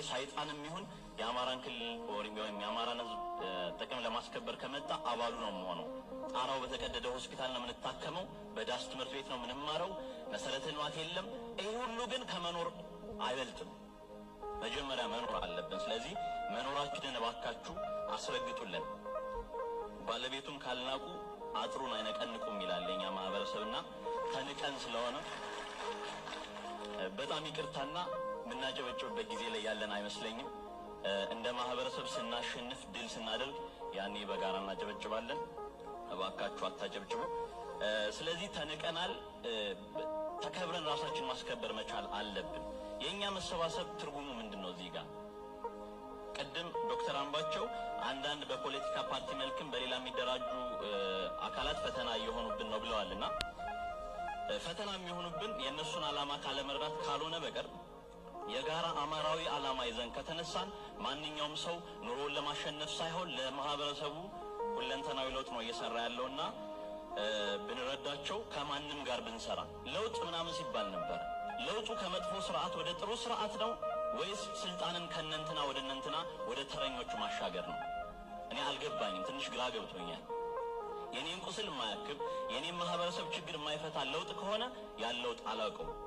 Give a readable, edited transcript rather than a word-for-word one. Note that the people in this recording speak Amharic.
ሳይጣንም ይሁን የአማራን ክልል ወይም የአማራን ህዝብ ጥቅም ለማስከበር ከመጣ አባሉ ነው የምሆነው። ጣራው በተቀደደ ሆስፒታል ነው የምንታከመው፣ በዳስ ትምህርት ቤት ነው የምንማረው፣ መሰረተ ልማት የለም። ይሄ ሁሉ ግን ከመኖር አይበልጥም። መጀመሪያ መኖር አለብን። ስለዚህ መኖራችንን እባካችሁ አስረግጡልን። ባለቤቱን ካልናቁ አጥሩን አይነቀንቁም ይላል የኛ ማህበረሰብና ተንቀን ስለሆነ በጣም ይቅርታና ምናጨበጭብበት ጊዜ ላይ ያለን አይመስለኝም። እንደ ማህበረሰብ ስናሸንፍ ድል ስናደርግ ያኔ በጋራ እናጨበጭባለን። እባካችሁ አታጨብጭቡ። ስለዚህ ተንቀናል። ተከብረን ራሳችን ማስከበር መቻል አለብን። የኛ መሰባሰብ ትርጉሙ ምንድነው? እዚህ ጋር ቀደም ዶክተር አምባቸው አንዳንድ በፖለቲካ ፓርቲ መልክም በሌላ የሚደራጁ አካላት ፈተና እየሆኑብን ነው ብለዋልና ፈተና የሚሆኑብን የነሱን አላማ ካለመረዳት ካልሆነ በቀር የጋራ አማራዊ አላማ ይዘን ከተነሳን ማንኛውም ሰው ኑሮውን ለማሸነፍ ሳይሆን ለማህበረሰቡ ሁለንተናዊ ለውጥ ነው እየሰራ ያለውና ብንረዳቸው ከማንም ጋር ብንሰራ ለውጥ ምናምን ሲባል ነበር። ለውጡ ከመጥፎ ስርዓት ወደ ጥሩ ስርዓት ነው ወይስ ስልጣንን ከነንትና ወደ ነንትና ወደ ተረኞቹ ማሻገር ነው? እኔ አልገባኝም። ትንሽ ግራ ገብቶኛል። የኔን ቁስል የማያክም የኔን ማህበረሰብ ችግር የማይፈታ ለውጥ ከሆነ ያን ለውጥ አላውቀውም።